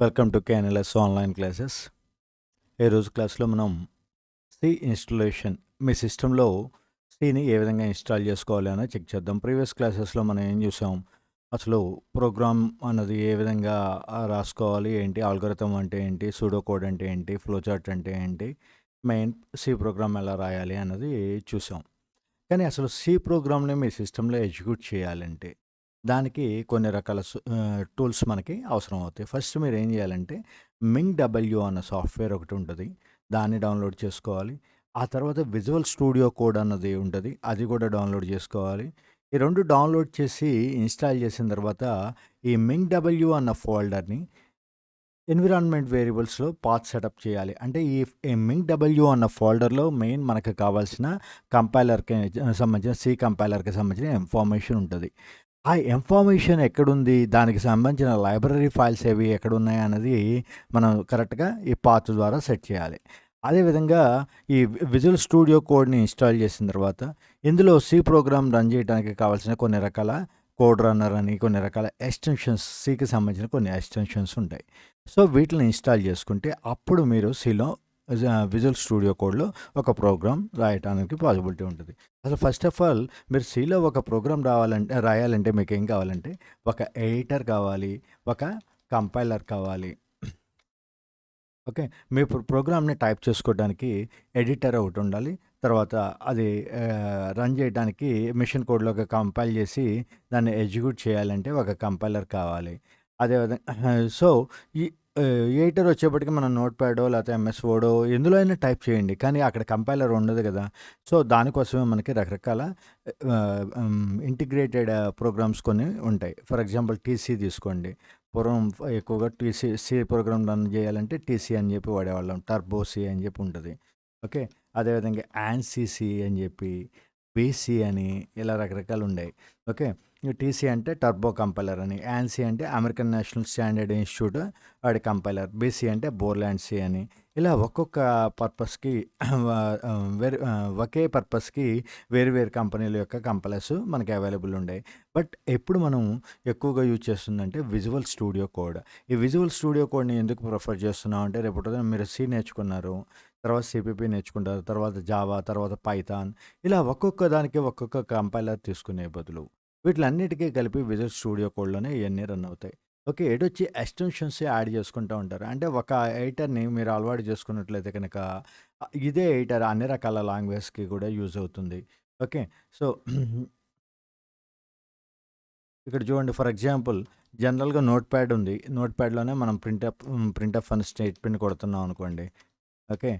Welcome to KNLS online classes. ఈరోజు క్లాస్లో మనం సి ఇన్స్టలేషన్, మీ సిస్టంలో సిని ఏ విధంగా ఇన్స్టాల్ చేసుకోవాలి అని చెక్ చేద్దాం. ప్రీవియస్ క్లాసెస్లో మనం ఏం చూసాం, అసలు ప్రోగ్రామ్ అన్నది ఏ విధంగా రాసుకోవాలి, ఏంటి ఆల్గోరిథం అంటే ఏంటి, సూడో కోడ్ అంటే ఏంటి, ఫ్లోచార్ట్ అంటే ఏంటి, మెయిన్ సి ప్రోగ్రామ్ ఎలా రాయాలి అన్నది చూసాం. కానీ అసలు సి ప్రోగ్రామ్ని మీ సిస్టంలో ఎగ్జిక్యూట్ చేయాలంటే దానికి కొన్ని రకాల టూల్స్ మనకి అవసరం అవుతాయి. ఫస్ట్ మీరు ఏం చేయాలంటే మింగ్ డబ్ల్యూ అన్న సాఫ్ట్వేర్ ఒకటి ఉంటుంది, దాన్ని డౌన్లోడ్ చేసుకోవాలి. ఆ తర్వాత విజువల్ స్టూడియో కోడ్ అన్నది ఉంటుంది, అది కూడా డౌన్లోడ్ చేసుకోవాలి. ఈ రెండు డౌన్లోడ్ చేసి ఇన్స్టాల్ చేసిన తర్వాత ఈ మింగ్ డబ్ల్యూ అన్న ఫోల్డర్ని ఎన్విరాన్మెంట్ వేరియబుల్స్లో పాత్ సెటప్ చేయాలి. అంటే ఈ మింగ్ డబ్ల్యూ అన్న ఫోల్డర్లో మెయిన్ మనకు కావాల్సిన కంపైలర్కి సంబంధించిన సి కంపైలర్కి సంబంధించిన ఇన్ఫర్మేషన్ ఉంటుంది. ఆ ఇన్ఫర్మేషన్ ఎక్కడుంది, దానికి సంబంధించిన లైబ్రరీ ఫైల్స్ ఏవి ఎక్కడున్నాయి అన్నది మనం కరెక్ట్గా ఈ పాత్ ద్వారా సెట్ చేయాలి. అదేవిధంగా ఈ విజువల్ స్టూడియో కోడ్ని ఇన్స్టాల్ చేసిన తర్వాత ఇందులో సి ప్రోగ్రామ్ రన్ చేయడానికి కావాల్సిన కొన్ని రకాల కోడ్ రన్నర్ అని, కొన్ని రకాల ఎక్స్టెన్షన్స్, సికి సంబంధించిన కొన్ని ఎక్స్టెన్షన్స్ ఉంటాయి. సో వీటిని ఇన్స్టాల్ చేసుకుంటే అప్పుడు మీరు సిలో విజువల్ స్టూడియో కోడ్లో ఒక ప్రోగ్రామ్ రాయడానికి పాసిబిలిటీ ఉంటుంది. అసలు ఫస్ట్ ఆఫ్ ఆల్ మీరు సిలో ఒక ప్రోగ్రామ్ రాయాలంటే మీకు ఏం కావాలంటే ఒక ఎడిటర్ కావాలి, ఒక కంపైలర్ కావాలి. ఓకే, మీ ప్రోగ్రామ్ని టైప్ చేసుకోవడానికి ఎడిటర్ ఒకటి ఉండాలి. తర్వాత అది రన్ చేయడానికి మిషన్ కోడ్లోకి కంపైల్ చేసి దాన్ని ఎగ్జిక్యూట్ చేయాలంటే ఒక కంపైలర్ కావాలి. అదేవిధంగా సో ఈ ఎడిటర్ వచ్చేప్పటికి మనం నోట్ ప్యాడో లేకపోతే ఎంఎస్ వర్డో ఎందులో అయినా టైప్ చేయండి, కానీ అక్కడ కంపైలర్ ఉండదు కదా. సో దానికోసమే మనకి రకరకాల ఇంటిగ్రేటెడ్ ప్రోగ్రామ్స్ కొన్ని ఉంటాయి. ఫర్ ఎగ్జాంపుల్ టీసీ తీసుకోండి. పూర్వం ఎక్కువగా సి ప్రోగ్రామ్ రన్ చేయాలంటే టీసీ అని చెప్పి వాడేవాళ్ళం, టర్బో సి అని చెప్పి ఉంటుంది. ఓకే, అదేవిధంగా యాన్సీసీ అని చెప్పి, బీసీ అని, ఇలా రకరకాలు ఉన్నాయి. ఓకే, టీసీ అంటే టర్బో కంపైలర్ అని, యాన్సీ అంటే అమెరికన్ నేషనల్ స్టాండర్డ్ ఇన్స్టిట్యూట్ వాడి కంపైలర్, బీసీ అంటే బోర్లాండ్ సి అని, ఇలా ఒక్కొక్క పర్పస్కి ఒకే పర్పస్కి వేరు వేరు కంపెనీల యొక్క కంపైలర్స్ మనకి అవైలబుల్ ఉన్నాయి. బట్ ఎప్పుడు మనం ఎక్కువగా యూజ్ చేస్తుందంటే విజువల్ స్టూడియో కోడ్. ఈ విజువల్ స్టూడియో కోడ్ని ఎందుకు ప్రిఫర్ చేస్తున్నాం అంటే, రేపు మీరు సి నేర్చుకున్నారు, తర్వాత సిపిపి నేర్చుకుంటారు, తర్వాత జావా, తర్వాత పైథాన్, ఇలా ఒక్కొక్క దానికి ఒక్కొక్క కంపైలర్ తీసుకునే బదులు వీటిలన్నిటికీ కలిపి విజువల్ స్టూడియో కోడ్లోనే ఇవన్నీ రన్ అవుతాయి. ఓకే, ఎటొచ్చి ఎక్స్టెన్షన్స్ యాడ్ చేసుకుంటూ ఉంటారు. అంటే ఒక ఎడిటర్ని మీరు అలవాటు చేసుకున్నట్లయితే కనుక ఇదే ఎడిటర్ అన్ని రకాల లాంగ్వేజ్కి కూడా యూజ్ అవుతుంది. ఓకే, సో ఇక్కడ చూడండి, ఫర్ ఎగ్జాంపుల్ జనరల్గా నోట్ ప్యాడ్ ఉంది, నోట్ ప్యాడ్లోనే మనం ప్రింటప్ అని స్టేట్మెంట్ కొడుతున్నాం అనుకోండి. ఓకే,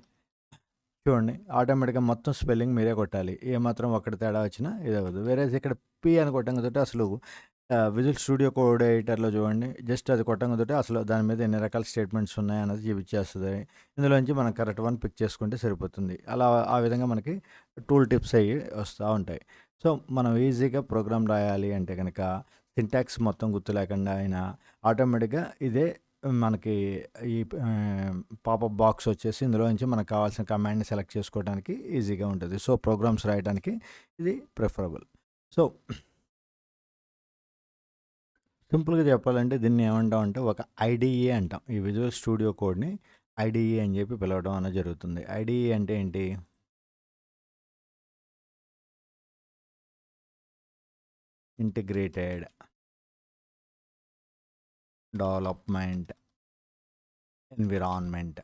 చూడండి ఆటోమేటిక్గా మొత్తం స్పెల్లింగ్ మీరే కొట్టాలి, ఏమాత్రం ఒకటి తేడా వచ్చినా ఇది అవ్వదు. వేరే ఇక్కడ పి అని కొట్టంగతోటి అసలు విజువల్ స్టూడియో కోడ్ ఎడిటర్లో చూడండి, జస్ట్ అది కొట్టంగతోటి అసలు దాని మీద ఎన్ని రకాల స్టేట్మెంట్స్ ఉన్నాయి అన్నది చూపించేస్తుంది. ఇందులోంచి మనం కరెక్ట్ వన్ పిక్ చేసుకుంటే సరిపోతుంది. అలా ఆ విధంగా మనకి టూల్ టిప్స్ అయ్యి వస్తూ ఉంటాయి. సో మనం ఈజీగా ప్రోగ్రామ్ రాయాలి అంటే కనుక సింటాక్స్ మొత్తం గుర్తు లేకుండా అయినా ఆటోమేటిక్గా ఇదే మనకి ఈ పాపప్ బాక్స్ వచ్చేసి ఇందులో నుంచి మనకు కావాల్సిన కమాండ్ని సెలెక్ట్ చేసుకోవడానికి ఈజీగా ఉంటుంది. సో ప్రోగ్రామ్స్ రాయడానికి ఇది ప్రిఫరబుల్. సో సింపుల్గా చెప్పాలంటే దీన్ని ఏమంటాం అంటే ఒక ఐడిఈ అంటాం. ఈ విజువల్ స్టూడియో కోడ్ని ఐడిఈ అని చెప్పి పిలవడం అనేది జరుగుతుంది. ఐడిఈ అంటే ఏంటి? Integrated development environment.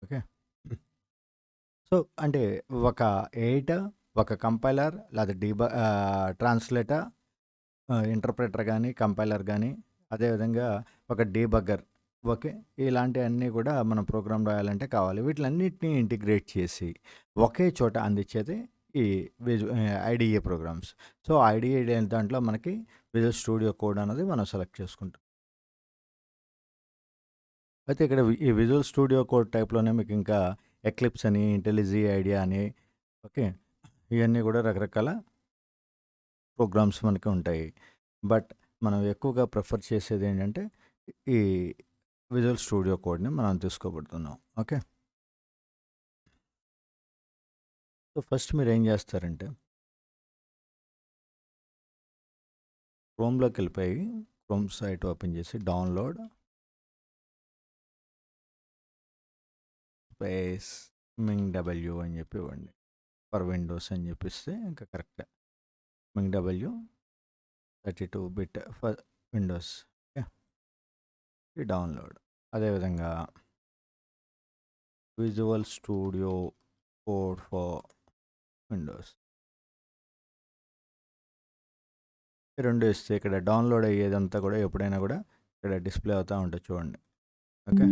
Okay, so అంటే ఒక ఎడిటర్, ఒక కంపైలర్ లేదా ట్రాన్స్లేటర్, ఇంటర్ప్రెటర్ కానీ, కంపైలర్ కానీ, అదేవిధంగా ఒక డీబగ్గర్. ఓకే, ఇలాంటివన్నీ కూడా మనం ప్రోగ్రామ్ రాయాలంటే కావాలి. వీటిలన్నిటిని ఇంటిగ్రేట్ చేసి ఒకే చోట అందించేది ఈ ఐడిఏ ప్రోగ్రామ్స్. సో ఐడిఏ దాంట్లో మనకి విజువల్ స్టూడియో కోడ్ అనేది మనం సెలెక్ట్ చేసుకుంటాం. అయితే ఇక్కడ ఈ విజువల్ స్టూడియో కోడ్ టైప్లోనే మీకు ఇంకా ఎక్లిప్స్ అని, ఇంటెలిజీ ఐడియా అని, ఓకే, ఇవన్నీ కూడా రకరకాల ప్రోగ్రామ్స్ మనకి ఉంటాయి. బట్ మనం ఎక్కువగా ప్రిఫర్ చేసేది ఏంటంటే ఈ విజువల్ స్టూడియో కోడ్ని మనం తీసుకోబడుతున్నాం. ఓకే, సో ఫస్ట్ మీరు ఏం చేస్తారంటే క్రోమ్లోకి వెళ్ళిపోయి క్రోమ్ సైట్ ఓపెన్ చేసి డౌన్లోడ్ స్పేస్ మింగ్ అని చెప్పి ఇవ్వండి. ఫర్ విండోస్ అని చెప్పిస్తే ఇంకా కరెక్టే. Ming 32 bit for Windows. Okay, ఈ డౌన్లోడ్. అదేవిధంగా visual studio code for Windows ఈ రెండు ఇస్తే ఇక్కడ డౌన్లోడ్ అయ్యేదంతా కూడా ఎప్పుడైనా కూడా ఇక్కడ డిస్ప్లే అవుతూ ఉంటుంది చూడండి. ఓకే,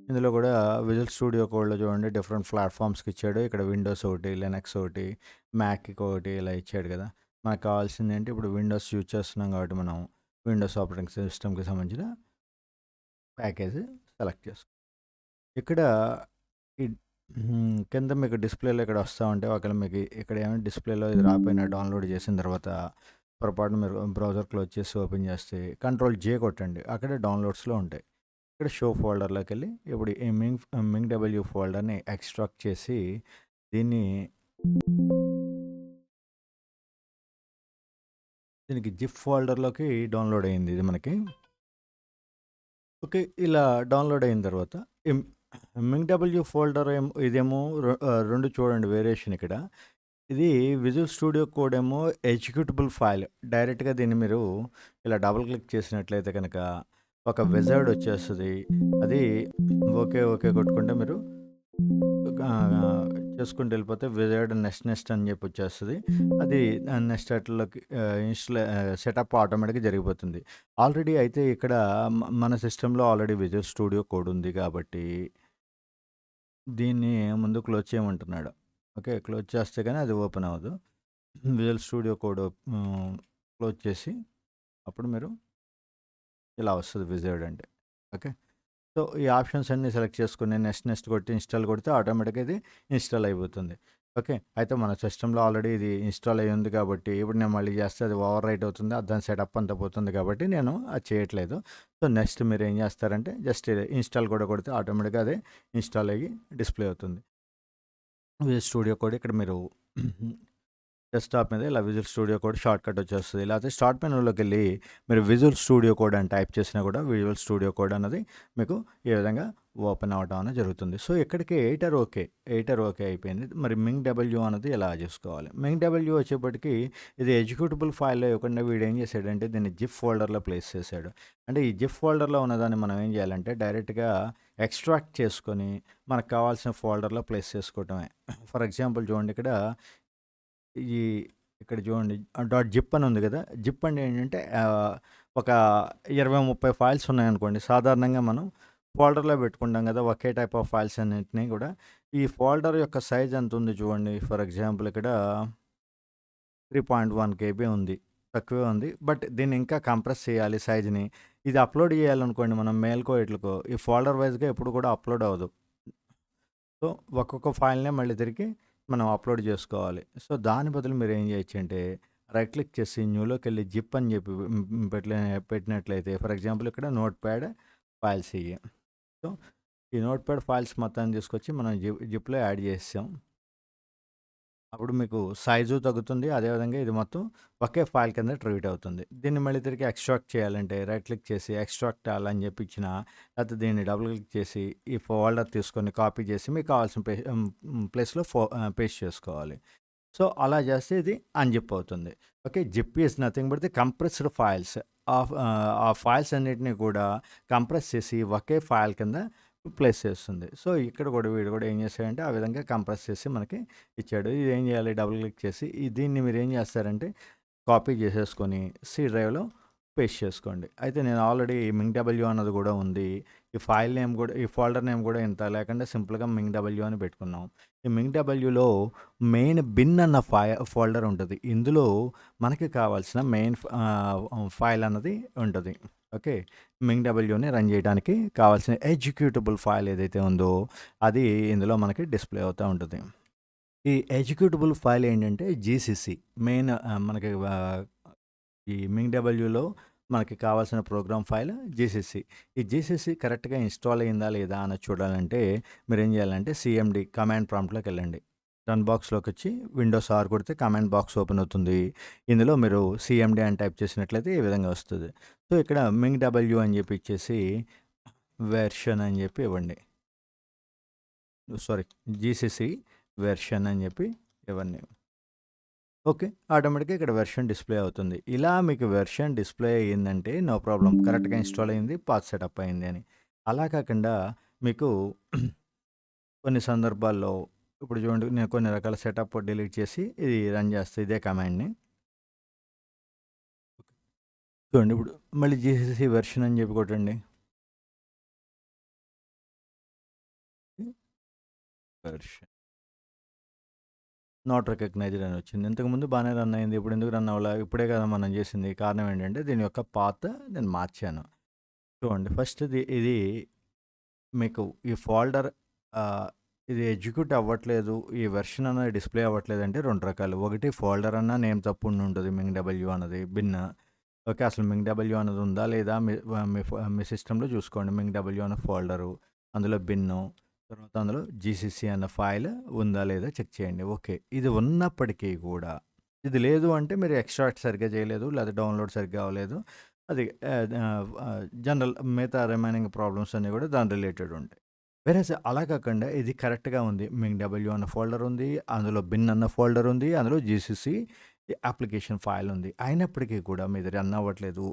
ఇందులో కూడా విజువల్ స్టూడియో కోడ్లో చూడండి డిఫరెంట్ ప్లాట్ఫామ్స్కి ఇచ్చాడు. ఇక్కడ విండోస్ ఒకటి, లినక్స్ ఒకటి, మ్యాక్కి ఒకటి ఇలా ఇచ్చాడు కదా. మనకు కావాల్సింది ఏంటి, ఇప్పుడు విండోస్ యూజ్ చేస్తున్నాం కాబట్టి మనం విండోస్ ఆపరేటింగ్ సిస్టమ్కి సంబంధించిన ప్యాకేజ్ సెలెక్ట్ చేసుకో. ఇక్కడ ఈ కింద మీకు డిస్ప్లేలో ఇక్కడ వస్తూ ఉంటే ఒకవేళ మీకు ఇక్కడ ఏమైనా డిస్ప్లేలో ఇది రాపోయినా డౌన్లోడ్ చేసిన తర్వాత పొరపాటున మీరు బ్రౌజర్ క్లోజ్ చేసి ఓపెన్ చేస్తే Ctrl+J కొట్టండి, అక్కడే డౌన్లోడ్స్లో ఉంటాయి. ఇక్కడ షో ఫోల్డర్లోకి వెళ్ళి ఇప్పుడు ఈ మింగ్ ఫోల్డర్ని ఎక్స్ట్రాక్ట్ చేసి దీనికి జిప్ ఫోల్డర్లోకి డౌన్లోడ్ అయింది ఇది మనకి. ఓకే, ఇలా డౌన్లోడ్ అయిన తర్వాత మింగ్ ఫోల్డర్ ఇదేమో రెండు చూడండి వేరియేషన్ ఇక్కడ. ఇది విజువల్ స్టూడియో కోడ్ ఏమో ఎగ్జిక్యూటబుల్ ఫైల్. డైరెక్ట్గా దీన్ని మీరు ఇలా డబుల్ క్లిక్ చేసినట్లయితే కనుక ఒక విజార్డ్ వచ్చేస్తుంది. అది ఓకే ఓకే కొట్టుకుంటే మీరు చేసుకుంటూ వెళ్ళిపోతే విజార్డ్ నెక్స్ట్ అని చెప్పి వచ్చేస్తుంది. అది నెక్స్ట్ అట్లకి సెటప్ ఆటోమేటిక్గా జరిగిపోతుంది. ఆల్రెడీ అయితే ఇక్కడ మన సిస్టంలో ఆల్రెడీ విజువల్ స్టూడియో కోడ్ ఉంది కాబట్టి దీన్ని ముందు క్లోజ్ చేయమంటున్నాడు. ఓకే, క్లోజ్ చేస్తే కానీ అది ఓపెన్ అవ్వదు. విజువల్ స్టూడియో కోడ్ క్లోజ్ చేసి అప్పుడు మీరు ఇలా వస్తుంది విజార్డ్ అంటే. ఓకే, సో ఈ ఆప్షన్స్ అన్నీ సెలెక్ట్ చేసుకుని నెక్స్ట్ కొట్టి ఇన్స్టాల్ కొడితే ఆటోమేటిక్గా ఇది ఇన్స్టాల్ అయిపోతుంది. ఓకే, అయితే మన సిస్టంలో ఆల్రెడీ ఇది ఇన్స్టాల్ అయ్యి ఉంది కాబట్టి ఇప్పుడు నేను మళ్ళీ చేస్తే అది ఓవర్ రైట్ అవుతుంది, దాని సెటప్ అంతా పోతుంది కాబట్టి నేను అది చేయట్లేదు. సో నెక్స్ట్ మీరు ఏం చేస్తారంటే జస్ట్ ఇన్స్టాల్ కూడా కొడితే ఆటోమేటిక్గా అదే ఇన్స్టాల్ అయ్యి డిస్ప్లే అవుతుంది. విజువల్ స్టూడియో కోడ్ ఇక్కడ మీరు డెస్క్టాప్ మీద ఇలా visual studio code short cut వచ్చేస్తుంది. లేకపోతే స్టార్ట్ మెనూలోకి వెళ్ళి మీరు విజువల్ స్టూడియో కోడ్ అని టైప్ చేసినా కూడా విజువల్ స్టూడియో కోడ్ అన్నది మీకు ఈ విధంగా ఓపెన్ అవ్వడం అనేది జరుగుతుంది. సో ఇక్కడికి ఎయిటర్ ఓకే అయిపోయింది. మరి మింగ్ అన్నది ఎలా చేసుకోవాలి? మింగ్ వచ్చేప్పటికి ఇది ఎగ్జిక్యూటబుల్ ఫైల్లో ఇవ్వకుండా వీడు ఏం చేశాడంటే దీన్ని జిప్ ఫోల్డర్లో ప్లేస్ చేశాడు. అంటే ఈ జిప్ ఫోల్డర్లో ఉన్నదాన్ని మనం ఏం చేయాలంటే డైరెక్ట్గా ఎక్స్ట్రాక్ట్ చేసుకొని మనకు కావాల్సిన ఫోల్డర్లో ప్లేస్ చేసుకోవటమే. ఫర్ ఎగ్జాంపుల్ చూడండి ఇక్కడ చూడండి .zip అని ఉంది కదా. జిప్ అంటే ఏంటంటే ఒక 20-30 ఫైల్స్ ఉన్నాయనుకోండి. సాధారణంగా మనం ఫోల్డర్లో పెట్టుకుంటాం కదా ఒకే టైప్ ఆఫ్ ఫైల్స్ అన్నింటినీ కూడా. ఈ ఫోల్డర్ యొక్క సైజ్ ఎంత ఉంది చూడండి. ఫర్ ఎగ్జాంపుల్ ఇక్కడ 3.1 KB ఉంది, తక్కువే ఉంది. బట్ దీన్ని ఇంకా కంప్రెస్ చేయాలి సైజ్ని. ఇది అప్లోడ్ చేయాలనుకోండి మనం మెయిల్కో ఇట్లకో, ఈ ఫోల్డర్ వైజ్గా ఎప్పుడు కూడా అప్లోడ్ అవ్వదు. సో ఒక్కొక్క ఫైల్నే మళ్ళీ తిరిగి మనం అప్లోడ్ చేసుకోవాలి. సో దాని బదులు మీరు ఏం చేయొచ్చు అంటే రైట్ క్లిక్ చేసి న్యూలోకి వెళ్ళి జిప్ అని చెప్పి పెట్టినట్లయితే ఫర్ ఎగ్జాంపుల్ ఇక్కడ నోట్ప్యాడ్ ఫైల్స్ ఇవి. సో ఈ నోట్ప్యాడ్ ఫైల్స్ మొత్తాన్ని తీసుకొచ్చి మనం జిప్లో యాడ్ చేసాం. అప్పుడు మీకు సైజు తగ్గుతుంది. అదేవిధంగా ఇది మొత్తం ఒకే ఫైల్ కింద ట్రీట్ అవుతుంది. దీన్ని మళ్ళీ తిరిగి ఎక్స్ట్రాక్ట్ చేయాలంటే రైట్ క్లిక్ చేసి ఎక్స్ట్రాక్ట్ అని చెప్పి ఇచ్చిన, లేకపోతే దీన్ని డబుల్ క్లిక్ చేసి ఈ ఫోల్డర్ తీసుకొని కాపీ చేసి మీకు కావాల్సిన ప్లేస్లో పేస్ట్ చేసుకోవాలి. సో అలా చేస్తే ఇది అన్జిప్ అవుతుంది. Okay, zip is nothing but the compressed files. ఆ ఫైల్స్ అన్నిటిని కూడా కంప్రెస్ చేసి ఒకే ఫైల్ కింద ప్లేస్ చేస్తుంది. సో ఇక్కడ కూడా వీడు కూడా ఏం చేశాడంటే ఆ విధంగా కంప్రెస్ చేసి మనకి ఇచ్చాడు. ఇది ఏం చేయాలి, డబుల్ క్లిక్ చేసి దీన్ని మీరు ఏం చేస్తారంటే కాపీ చేసేసుకొని సి డ్రైవ్లో పేస్ట్ చేసుకోండి. అయితే నేను ఆల్రెడీ మింగ్ అన్నది కూడా ఉంది. ఈ ఫైల్ నేమ్ కూడా, ఈ ఫోల్డర్ నేమ్ కూడా ఇంత లేకుండా సింపుల్గా మింగ్ అని పెట్టుకున్నాం. ఈ మింగ్ మెయిన్ బిన్ అన్న ఫోల్డర్ ఉంటుంది. ఇందులో మనకి కావాల్సిన మెయిన్ ఫైల్ అన్నది ఉంటుంది. ఓకే, మింగ్ రన్ చేయడానికి కావాల్సిన ఎగ్జిక్యూటబుల్ ఫైల్ ఏదైతే ఉందో అది ఇందులో మనకి డిస్ప్లే అవుతూ ఉంటుంది. ఈ ఎగ్జిక్యూటబుల్ ఫైల్ ఏంటంటే జీసీసీ మెయిన్ మనకి ఈ మింగ్ మనకి కావాల్సిన ప్రోగ్రామ్ ఫైల్ జీసీసీ. ఈ జీసీసీ కరెక్ట్గా ఇన్స్టాల్ అయిందా లేదా అని చూడాలంటే మీరు ఏం చేయాలంటే సిఎండి కమాండ్ ప్రాంప్ట్లోకి వెళ్ళండి. రన్ బాక్స్‌లోకి వచ్చి విండోస్ ఆర్ కొడితే కమాండ్ బాక్స్ ఓపెన్ అవుతుంది. ఇందులో మీరు సీఎండీ అని టైప్ చేసినట్లయితే ఈ విధంగా వస్తది. సో, ఇక్కడ మింగ్ డబ్ల్యూ అని చెప్పి ఇచ్చేసి వెర్షన్ అని చెప్పి ఇవ్వండి. సారీ, జీసీసీ వెర్షన్ అని చెప్పి ఇవ్వండి. ఓకే. ఆటోమేటిక్‌గా ఇక్కడ వెర్షన్ డిస్‌ప్లే అవుతుంది. ఇలా మీకు వెర్షన్ డిస్‌ప్లే అయ్యిందంటే నో ప్రాబ్లమ్. కరెక్ట్‌గా ఇన్‌స్టాల్ అయింది, పాత్ సెటప్ అయింది అని. అలా కాకుండా మీకు కొన్ని సందర్భాల్లో ఇప్పుడు చూడండి, నేను కొన్ని రకాల సెటప్ డిలీట్ చేసి ఇది రన్ చేస్తా ఇదే కమాండ్‌ని. చూడండి ఇప్పుడు మళ్ళీ జీసీసీ వెర్షన్ అని చెప్పి కొట్టండి. వెర్షన్ నాట్ రికగ్నైజ్డ్ అని వచ్చింది. ఇంతకుముందు బాగానే రన్ అయింది. ఇప్పుడు ఎందుకు రన్ అవ్వలా? ఇప్పుడే కదా మనం చేసింది. కారణం ఏంటంటే దీని యొక్క పాత్ నేను మార్చాను. చూడండి ఫస్ట్ ఇది మీకు ఈ ఫోల్డర్ ఆహ్, ఇది ఎగ్జిక్యూట్ అవ్వట్లేదు, ఈ వెర్షన్ అనేది డిస్‌ప్లే అవ్వట్లేదు అంటే 2 రకాలు. ఒకటి ఫోల్డర్ అన్నా నేమ్ తప్పు ఉండుంటది. మింగ్ డబ్ల్యూ అన్నది బిన్. ఓకే. అసలు మింగ్ డబ్ల్యూ అన్నది ఉందా లేదా మీ సిస్టమ్‌లో చూసుకోండి. మింగ్ డబ్ల్యూ అన్న ఫోల్డరు, అందులో బిన్ను, తర్వాత అందులో జీసీసీ అన్న ఫైల్ ఉందా లేదా చెక్ చేయండి. ఓకే. ఇది ఉన్నప్పటికీ కూడా ఇది లేదు అంటే మీరు ఎక్స్ట్రాక్ట్ సరిగ్గా చేయలేదు, లేదా డౌన్లోడ్ సరిగ్గా అవ్వలేదు. అది జనరల్ మిగతా రిమైనింగ్ ప్రాబ్లమ్స్ అన్నీ కూడా దాని రిలేటెడ్ ఉంటాయి. వేరేస్ అలా కాకుండా ఇది కరెక్ట్‌గా ఉంది. మింగ్ డబ్ల్యూ అన్న ఫోల్డర్ ఉంది, అందులో బిన్ అన్న ఫోల్డర్ ఉంది, అందులో జీసీసీ అప్లికేషన్ ఫైల్ ఉంది. అయినప్పటికీ కూడా మీది రన్ అవ్వట్లేదు.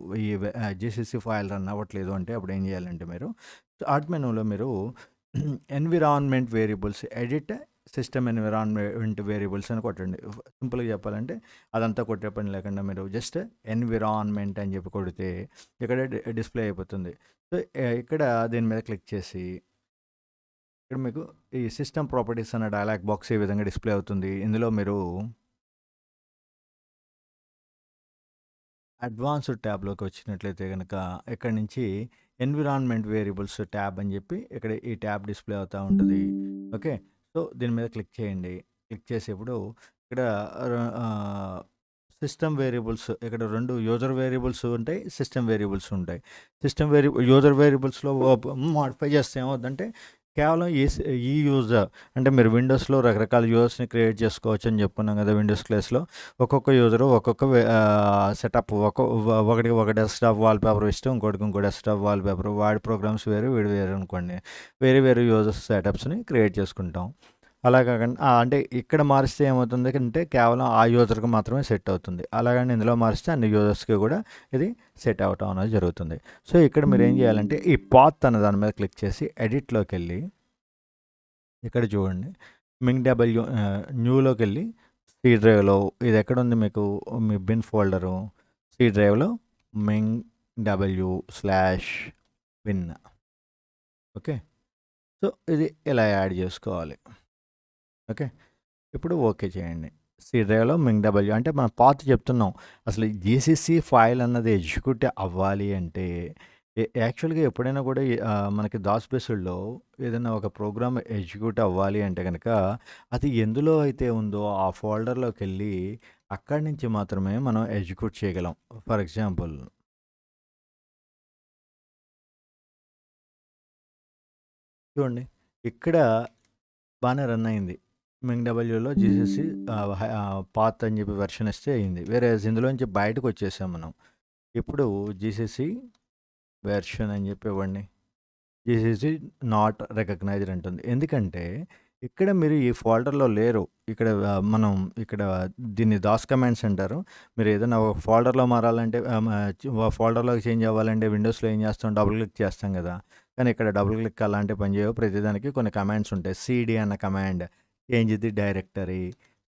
జీసీసీ ఫైల్ రన్ అవ్వట్లేదు అంటే అప్పుడు ఏం చేయాలంటే మీరు స్టార్ట్ మెనూలో మీరు environment variables edit system environment variables అని కొట్టండి. సింపుల్‌గా చెప్పాలంటే అదంతా కొట్టే పని లేకుండా మీరు జస్ట్ ఎన్విరాన్మెంట్ అని చెప్పి కొడితే ఇక్కడ డిస్‌ప్లే అయిపోతుంది. సో, ఇక్కడ దీని మీద క్లిక్ చేసి ఇక్కడ మీకు ఈ సిస్టమ్ ప్రాపర్టీస్ అనే డయలాగ్ బాక్స్ ఈ విధంగా డిస్‌ప్లే అవుతుంది. ఇందులో మీరు అడ్వాన్స్డ్ ట్యాబ్‌లోకి వచ్చినట్లయితే గనక ఇక్కడి నుంచి ఎన్విరాన్మెంట్ వేరియబుల్స్ ట్యాబ్ అని చెప్పి ఇక్కడ ఈ ట్యాబ్ డిస్‌ప్లే అవుతా ఉంటది. ఓకే. సో, దీని మీద క్లిక్ చేయండి. క్లిక్ చేసేప్పుడు ఇక్కడ సిస్టమ్ వేరియబుల్స్ ఇక్కడ 2 యూజర్ వేరియబుల్స్ ఉంటాయి, సిస్టమ్ వేరియబుల్స్ ఉంటాయి. యూజర్ వేరియబుల్స్‌లో మోడిఫై చేస్తే ఏమవుద్దంటే కేవలం ఈ యూజర్ అంటే మీరు విండోస్‌లో రకరకాల యూజర్స్‌ని క్రియేట్ చేసుకోవచ్చు అని చెప్పుకున్నాం కదా విండోస్ క్లాస్‌లో. ఒక్కొక్క యూజరు ఒక్కొక్క సెటప్ ఒకడికి ఒక డెస్క్‌టాప్ వాల్‌పేపర్ ఇష్టం, ఇంకోటికి ఇంకో డెస్క్‌టాప్ వాల్‌పేపర్. వాడి ప్రోగ్రామ్స్ వేరు, వీడు వేరు అనుకోండి. వేరే వేరే యూజర్స్ సెటప్స్‌ని క్రియేట్ చేసుకుంటాం. అలా కాకుండా అంటే ఇక్కడ మారిస్తే ఏమవుతుంది అంటే కేవలం ఆ యూజర్‌కి మాత్రమే సెట్ అవుతుంది. అలాగని ఇందులో మారిస్తే అన్ని యూజర్స్‌కి కూడా ఇది సెట్ అవ్వటం అనేది జరుగుతుంది. సో, ఇక్కడ మీరేం చేయాలంటే ఈ పాత్ అనే దాని మీద క్లిక్ చేసి ఎడిట్‌లోకెళ్ళి ఇక్కడ చూడండి. మింగ్ డబ్ల్యూ న్యూలోకెళ్ళి సి డ్రైవ్‌లో ఇది ఎక్కడుంది మీకు మీ బిన్ ఫోల్డరు సి డ్రైవ్‌లో మింగ్ డబ్ల్యూ/బిన్. ఓకే. సో, ఇది ఇలా యాడ్ చేసుకోవాలి. ఓకే. ఇప్పుడు ఓకే చేయండి. సి డ్రైవ్‌లో మింగ్ డబ్ల్యూ అంటే మనం పాత్ చెప్తున్నాం. అసలు జీసీసీ ఫైల్ అన్నది ఎగ్జిక్యూట్ అవ్వాలి అంటే యాక్చువల్‌గా ఎప్పుడైనా కూడా మనకి దాస్ బేస్డ్‌లో ఏదైనా ఒక ప్రోగ్రామ్ ఎగ్జిక్యూట్ అవ్వాలి అంటే గనక అది ఎందులో అయితే ఉందో ఆ ఫోల్డర్‌లోకెళ్ళి అక్కడి నుంచి మాత్రమే మనం ఎగ్జిక్యూట్ చేయగలం. ఫర్ ఎగ్జాంపుల్ చూడండి. ఇక్కడ బానే రన్ అయింది. మింగ్ డబ్ల్యూలో జీసీసీ పాత్ అని చెప్పి వెర్షన్ ఇస్తే అయింది. వేరేస్ ఇందులోంచి బయటకొచ్చేసాం మనం. ఇప్పుడు జీసీసీ వెర్షన్ అని చెప్పి ఇవ్వండి. జీసీసీ నాట్ రికగ్నైజ్డ్ అంటుంది. ఎందుకంటే ఇక్కడ మీరు ఈ ఫోల్డర్‌లో లేరు. ఇక్కడ మనం ఇక్కడ దీన్ని దాస్ కమాండ్స్ అంటారు. మీరు ఏదైనా ఒక ఫోల్డర్‌లో మారాలంటే ఫోల్డర్‌లోకి చేంజ్ అవ్వాలంటే విండోస్‌లో ఏం చేస్తాం డబుల్ క్లిక్ చేస్తాం కదా! కానీ ఇక్కడ డబుల్ క్లిక్ అలాంటివి పనిచేయవు. ప్రతిదానికి కొన్ని కమాండ్స్ ఉంటాయి. సీడీ అన్న command change the directory.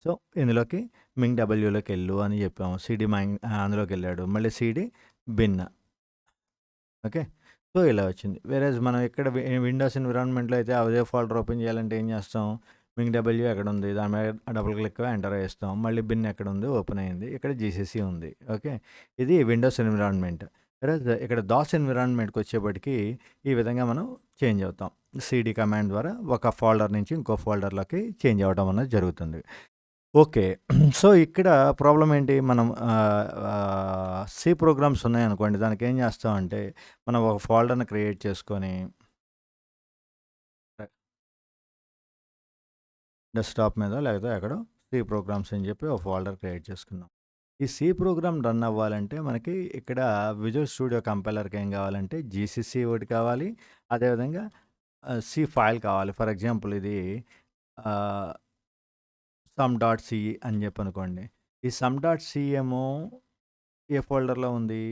So, ఇందులోకి మింగ్ డబ్ల్యూలోకెళ్ళు అని చెప్పాము. సీడీ అందులోకెళ్ళాడు. మళ్ళీ సీడీ బిన్. ఓకే. సో, ఇలా వచ్చింది. వేరేజ్ మనం ఇక్కడ విండోస్ ఎన్విరాన్మెంట్‌లో అయితే అదే ఫోల్డర్ ఓపెన్ చేయాలంటే ఏం చేస్తాం? మింగ్ డబ్ల్యూ ఎక్కడుంది? దాని మీద డబుల్ క్లిక్ ఎంటర్ చేస్తాం. మళ్ళీ బిన్ ఎక్కడుంది? ఓపెన్ అయింది. ఇక్కడ జీసీసీ ఉంది. ఓకే. ఇది విండోస్ ఎన్విరాన్మెంట్. వేరేజ్ ఇక్కడ దాస్ ఎన్విరాన్మెంట్‌కి వచ్చేప్పటికి ఈ విధంగా మనం చేంజ్ అవుతాం. సీడీ కమాండ్ ద్వారా ఒక ఫోల్డర్ నుంచి ఇంకో ఫోల్డర్‌లోకి చేంజ్ అవ్వడం అనేది జరుగుతుంది. ఓకే. సో, ఇక్కడ ప్రాబ్లమ్ ఏంటి? మనం సి ప్రోగ్రామ్స్ ఉన్నాయనుకోండి. దానికేం చేస్తామంటే, మనం ఒక ఫోల్డర్‌ని క్రియేట్ చేసుకొని డెస్క్‌టాప్ మీదో లేకపోతే ఎక్కడో సి ప్రోగ్రామ్స్ అని చెప్పి ఒక ఫోల్డర్ క్రియేట్ చేసుకున్నాం. ఈ సి ప్రోగ్రామ్ రన్ అవ్వాలంటే మనకి ఇక్కడ విజువల్ స్టూడియో కంపైలర్‌కి ఏం కావాలంటే జీసీసీ ఒకటి కావాలి. అదేవిధంగా సి ఫైల్ కావాలి. ఫర్ ఎగ్జాంపుల్ ఇది ఆహ్, సమ్ డాట్ సి అని చెప్పనుకోండి. ఈ సమ్ డాట్ సి ఏమో ఏ ఫోల్డర్‌లో ఉంది?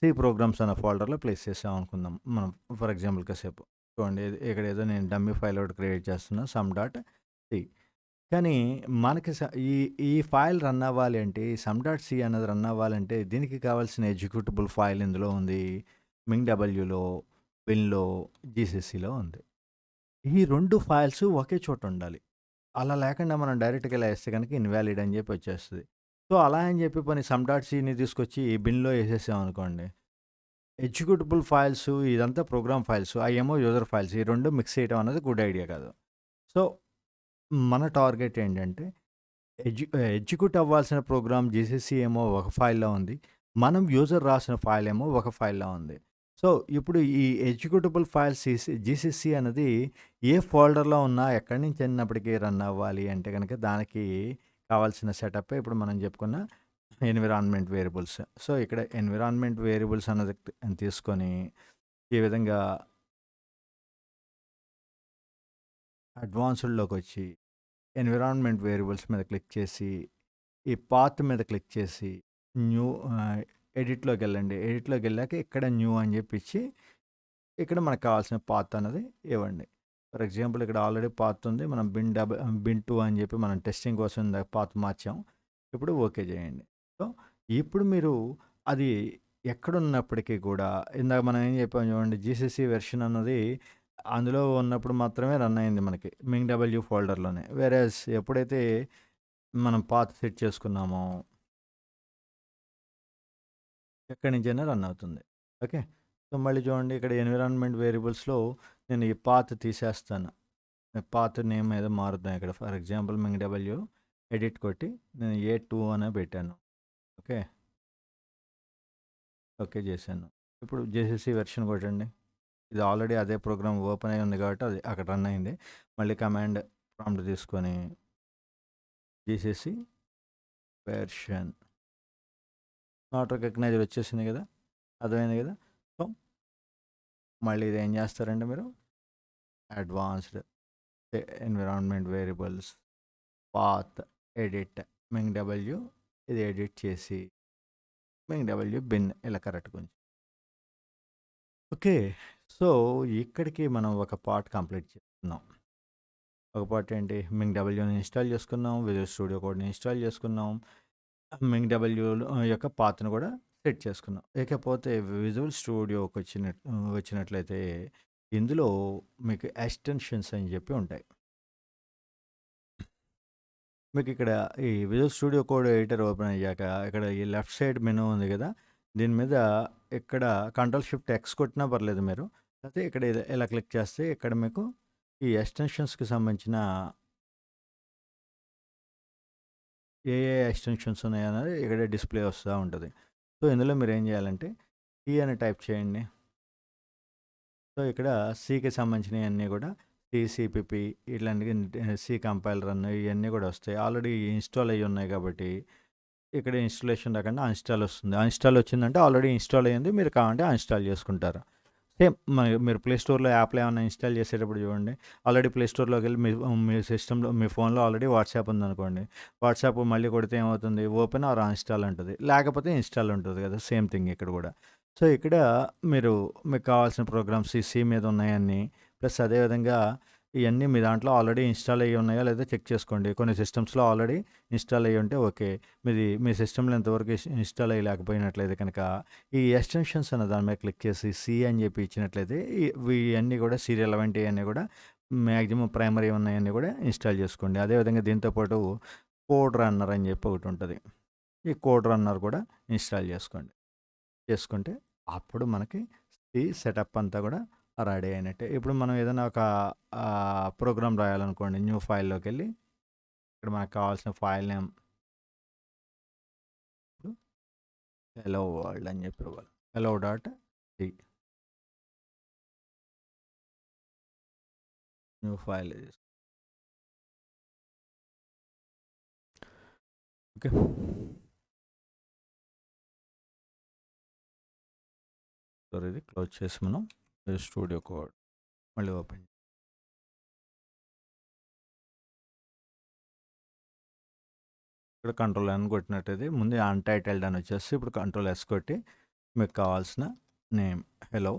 సి ప్రోగ్రామ్స్ అనే ఫోల్డర్‌లో ప్లేస్ చేసాం అనుకుందాం. మనం ఫర్ ఎగ్జాంపుల్ కాసేపు. చూడండి ఇక్కడ ఏదో నేను డమ్మీ ఫైల్ ఒకటి క్రియేట్ చేస్తున్నా సమ్ డాట్ సి. కానీ మనకి ఈ ఈ ఫైల్ రన్ అవ్వాలి అంటే సమ్ డాట్ సి అన్నది రన్ అవ్వాలంటే దీనికి కావాల్సిన ఎగ్జిక్యూటబుల్ ఫైల్ ఇందులో ఉంది. మింగ్ డబ్ల్యూలో, బిన్‌లో, జీసీసీలో ఉంది. ఈ 2 ఫైల్స్ ఒకే చోట ఉండాలి. అలా లేకుండా మనం డైరెక్ట్‌గా ఇలా ఏస్తే గనుక ఇన్‌వాలిడ్ అని చెప్పి వచ్చేస్తది. సో, అలా అని చెప్పి పోనీ సమ్ డాట్ సిని తీసుకొచ్చి బిన్‌లో ఏసేసామనుకోండి. ఎగ్జిక్యూటబుల్ ఫైల్స్ ఇదంతా ప్రోగ్రామ్ ఫైల్స్. అయ్యేమో యూజర్ ఫైల్స్. ఈ 2 మిక్స్ చేయడం అనేది గుడ్ ఐడియా కాదు. సో, మన టార్గెట్ ఏంటంటే ఎగ్జిక్యూట్ అవ్వాల్సిన ప్రోగ్రామ్ జీసీసీ ఏమో ఒక ఫైల్‌లో ఉంది. మనం యూజర్ రాసిన ఫైల్ ఏమో ఒక ఫైల్‌లో ఉంది. సో, ఇప్పుడు ఈ ఎగ్జిక్యూటబుల్ ఫైల్ జీసీసీ అనేది ఏ ఫోల్డర్‌లో ఉన్నా ఎక్కడి నుంచి అయినప్పటికీ రన్ అవ్వాలి అంటే గనక దానికి కావాల్సిన సెటప్పే ఇప్పుడు మనం చెప్పుకున్న ఎన్విరాన్మెంట్ వేరియబుల్స్. సో, ఇక్కడ ఎన్విరాన్మెంట్ వేరియబుల్స్ అన్నది తీసుకొని ఈ విధంగా అడ్వాన్స్‌డ్‌లోకొచ్చి ఎన్విరాన్మెంట్ వేరియబుల్స్ మీద క్లిక్ చేసి, ఈ పాత్ మీద క్లిక్ చేసి, న్యూ ఎడిట్‌లోకెళ్ళండి. ఎడిట్‌లోకెళ్ళాక ఇక్కడ న్యూ అని జెప్పిచ్చి, ఇక్కడ మనకు కావాల్సిన పాత్ అన్నది ఇవ్వండి. ఫర్ ఎగ్జాంపుల్ ఇక్కడ ఆల్రెడీ పాత్ ఉంది. మనం బిన్ 2 అని జెప్పి మనం టెస్టింగ్ కోసం ఇందాక పాత్ మార్చాం. ఇప్పుడు ఓకే జేయండి. సో, ఇప్పుడు మీరు అది ఎక్కడున్నప్పటికీ కూడా ఇందాక మనం ఏం జెప్పాం చూడండి జీసీసీ వెర్షన్ అన్నది అందులో ఉన్నప్పుడు మాత్రమే రన్ అయింది మనకి. Ming W ఫోల్డర్‌లోనే. వేరేస్ ఎప్పుడైతే మనం పాత్ సెట్ చేసుకున్నామో ఎక్కడి నుంచైనా రన్ అవుతుంది. ఓకే. సో, మళ్ళీ చూడండి ఇక్కడ ఎన్విరాన్మెంట్ వేరియబుల్స్‌లో నేను ఈ పాత్ తీసేస్తాను. పాత్ నేమ్ ఏదో మారుద్దాం ఇక్కడ. For example Ming W edit కొట్టి నేను ఏ2 అనే పెట్టాను. ఓకే. ఓకే చేశాను. ఇప్పుడు జేసీసీ వెర్షన్ కొట్టండి. ఇది ఆల్రెడీ అదే ప్రోగ్రామ్ ఓపెన్ అయ్యి ఉంది కాబట్టి అది అక్కడ రన్ అయింది. మళ్ళీ కమాండ్ ప్రాంప్ట్ తీసుకొని జీసీసీ వెర్షన్ నాట్ రికగ్నైజ్డ్ వచ్చేసింది కదా! అర్థమైంది కదా! సో, మళ్ళీ ఇది ఏం చేస్తారంటే మీరు advanced environment variables path edit Ming W ఇది ఎడిట్ చేసి మింగ్ డబ్ల్యూ బిన్ ఇలా కరెక్ట్‌గా ఉంచి ఓకే. సో, ఇక్కడికి మనం ఒక పార్ట్ కంప్లీట్ చేసుకున్నాం. ఒక పార్ట్ ఏంటి మింగ్ డబ్ల్యూని ఇన్‌స్టాల్ చేసుకున్నాం. విజువల్ స్టూడియో కోడ్‌ని ఇన్‌స్టాల్ చేసుకున్నాం. మింగ్ డబ్ల్యూ యొక్క పాత్‌ను కూడా సెట్ చేసుకున్నాం. ఇకపోతే విజువల్ స్టూడియోకి వచ్చినట్లయితే ఇందులో మీకు ఎక్స్‌టెన్షన్స్ అని చెప్పి ఉంటాయి. మీకు ఇక్కడ ఈ visual studio code editor open అయ్యాక ఇక్కడ ఈ లెఫ్ట్ సైడ్ మెనూ ఉంది కదా! దీని మీద ఇక్కడ కంట్రోల్ షిఫ్ట్ ఎక్స్ కొట్టినా పర్లేదు మీరు. లేకపోతే ఇక్కడ ఇలా క్లిక్ చేస్తే ఇక్కడ మీకు ఈ ఎక్స్‌టెన్షన్స్‌కి సంబంధించిన ఏ ఎక్స్‌టెన్షన్స్ ఉన్నాయనేది ఇక్కడ డిస్‌ప్లే వస్తా ఉంటది. సో, ఇందులో మీరేం చేయాలంటే సి అని టైప్ చేయండి. సో, ఇక్కడ సికి సంబంధించినయన్నీ కూడా సిపిపి ఇట్లాంటివి సి కంపైలర్ అన్న ఇవన్నీ కూడా వస్తాయి. ఆల్రెడీ ఇన్‌స్టాల్ అయ్యి ఉన్నాయి కాబట్టి ఇక్కడ ఇన్‌స్టాలేషన్ రాకుండా అన్‌స్టాల్ వస్తుంది. అన్‌స్టాల్ వచ్చిందంటే ఆల్రెడీ ఇన్‌స్టాల్ అయ్యింది. మీరు కావాలంటే అన్‌స్టాల్ చేసుకుంటారు. సేమ్ మీరు ప్లే స్టోర్‌లో యాప్‌లు ఏమన్నా ఇన్‌స్టాల్ చేసేటప్పుడు చూడండి. ఆల్రెడీ ప్లే స్టోర్‌లోకెళ్ళి మీ సిస్టమ్‌లో మీ ఫోన్‌లో ఆల్రెడీ వాట్సాప్ ఉందనుకోండి. వాట్సాప్ మళ్ళీ కొడితే ఏమవుతుంది? ఓపెన్ ఆర్ అన్‌స్టాల్ అంటది. లేకపోతే ఇన్‌స్టాల్ ఉంటది కదా! సేమ్ థింగ్ ఇక్కడ కూడా. సో, ఇక్కడ మీకు కావాల్సిన ప్రోగ్రామ్స్ ఈ సి మీద ఉన్నాయన్నీ ప్లస్ అదేవిధంగా ఇయన్నీ మీ దాంట్లో ఆల్రెడీ ఇన్‌స్టాల్ అయ్యి ఉన్నాయా లేదా చెక్ చేసుకోండి. కొన్ని సిస్టమ్స్‌లో ఆల్రెడీ ఇన్‌స్టాల్ అయ్యి ఉంటే ఓకే. మీ సిస్టమ్‌లో ఇంతవరకు ఇన్‌స్టాల్ అయ్యి లేకపోయినట్లయితే కనుక ఈ ఎక్స్‌టెన్షన్స్ అన్న దాని మీద క్లిక్ చేసి సి అని చెప్పి ఇచ్చినట్లయితే ఇవన్నీ కూడా సి రిలవెంట్ ఇయన్నీ కూడా మాక్సిమం ప్రైమరీ ఉన్నాయన్నీ కూడా ఇన్‌స్టాల్ చేసుకోండి. అదేవిధంగా దీంతో పాటు కోడ్ రన్నర్ అని చెప్పి ఒకటి ఉంటది. ఈ కోడ్ రన్నర్ కూడా ఇన్‌స్టాల్ చేసుకోండి. చేసుకుంటే అప్పుడు మనకి ఈ సెటప్ అంతా కూడా రెడీ అయినట్టే. ఇప్పుడు మనం ఏదైనా ఒక ప్రోగ్రామ్ రాయాలనుకోండి. న్యూ ఫైల్‌లోకెళ్ళి ఇక్కడ మనకు కావాల్సిన ఫైల్ నేమ్ హెలో వరల్డ్ అని చెప్పి ఇవ్వాలి. Hello dot C new file okay. So, ఇది క్లోజ్ చేసి మనం స్టూడియో కోడ్ మళ్ళీ ఓపెన్ ఇక్కడ కంట్రోల్ ఎన్ కొట్టినట్టయితే ముందు అన్‌టైటిల్డ్ అని వచ్చేసి ఇప్పుడు కంట్రోల్ ఎస్ కొట్టి మీకు కావాల్సిన నేమ్ హలో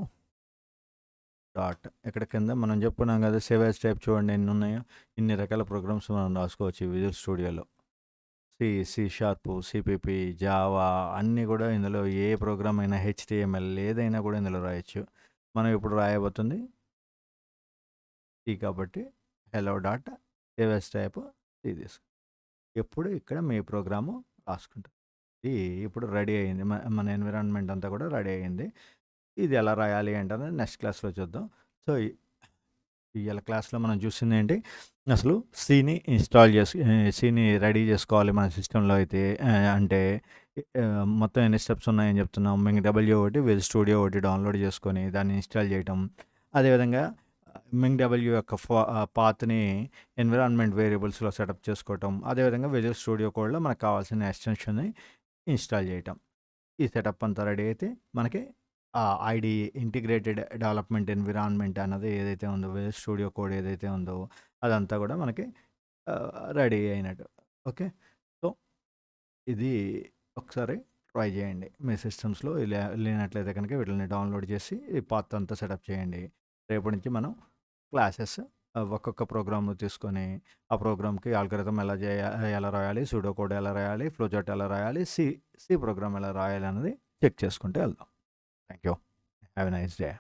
డాట్ ఇక్కడ కింద మనం చెప్పుకున్నాం కదా సేవ్ యాజ్ టైప్ చూడండి ఎన్ని ఉన్నాయో ఇన్ని రకాల ప్రోగ్రామ్స్ మనం రాసుకోవచ్చు విజువల్ స్టూడియోలో సి షార్ప్ సిపిపి జావా అన్నీ కూడా ఇందులో ఏ ప్రోగ్రామ్ అయినా హెచ్టిఎంఎల్ ఏదైనా కూడా ఇందులో రాయొచ్చు మనం ఇప్పుడు రాయబోతుంది సి కాబట్టి hello dot save as type C తీసుకు ఎప్పుడు ఇక్కడ మీ ప్రోగ్రాము రాసుకుంటాం ఇది ఇప్పుడు రెడీ అయింది మన ఎన్విరాన్మెంట్ అంతా కూడా రెడీ అయింది ఇది ఎలా రాయాలి ఏంటనే నెక్స్ట్ క్లాస్లో చూద్దాం సో ఇవాళ క్లాస్లో మనం చూసింది ఏంటి అసలు సీని ఇన్స్టాల్ సీని రెడీ చేసుకోవాలి మన సిస్టంలో అయితే అంటే మొత్తం ఎన్ని స్టెప్స్ ఉన్నాయని చెప్తున్నాం మింగ్ డబ్ల్యూ ఒకటి విజ్ స్టూడియో ఒకటి డౌన్లోడ్ చేసుకొని దాన్ని ఇన్స్టాల్ చేయటం అదేవిధంగా మింగ్ డబ్ల్యూ యొక్క పాత్ని ఎన్విరాన్మెంట్ వేరియబుల్స్లో సెటప్ చేసుకోవటం అదేవిధంగా విజువల్ స్టూడియో కోడ్లో మనకు కావాల్సిన ఎక్స్టెన్షన్ని ఇన్స్టాల్ చేయటం ఈ సెటప్ అంతా రెడీ అయితే మనకి ఐడి ఇంటిగ్రేటెడ్ డెవలప్మెంట్ ఎన్విరాన్మెంట్ అన్నది ఏదైతే ఉందో విజువల్ స్టూడియో కోడ్ ఏదైతే ఉందో అదంతా కూడా మనకి రెడీ అయినట్టు ఓకే సో ఇది ఒకసారి ట్రై చేయండి మీ సిస్టమ్స్లో లేనట్లయితే కనుక వీటిని డౌన్లోడ్ చేసి ఈ పాత్ అంతా సెటప్ చేయండి రేపటి నుంచి మనం క్లాసెస్ ఒక్కొక్క ప్రోగ్రామ్ను తీసుకొని ఆ ప్రోగ్రామ్కి ఆల్గరిథం ఎలా రాయాలి సూడో కోడ్ ఎలా రాయాలి ఫ్లోచార్ట్ ఎలా రాయాలి సి ప్రోగ్రామ్ ఎలా రాయాలి అనేది చెక్ చేసుకుంటే వెళ్దాం thank you have a nice day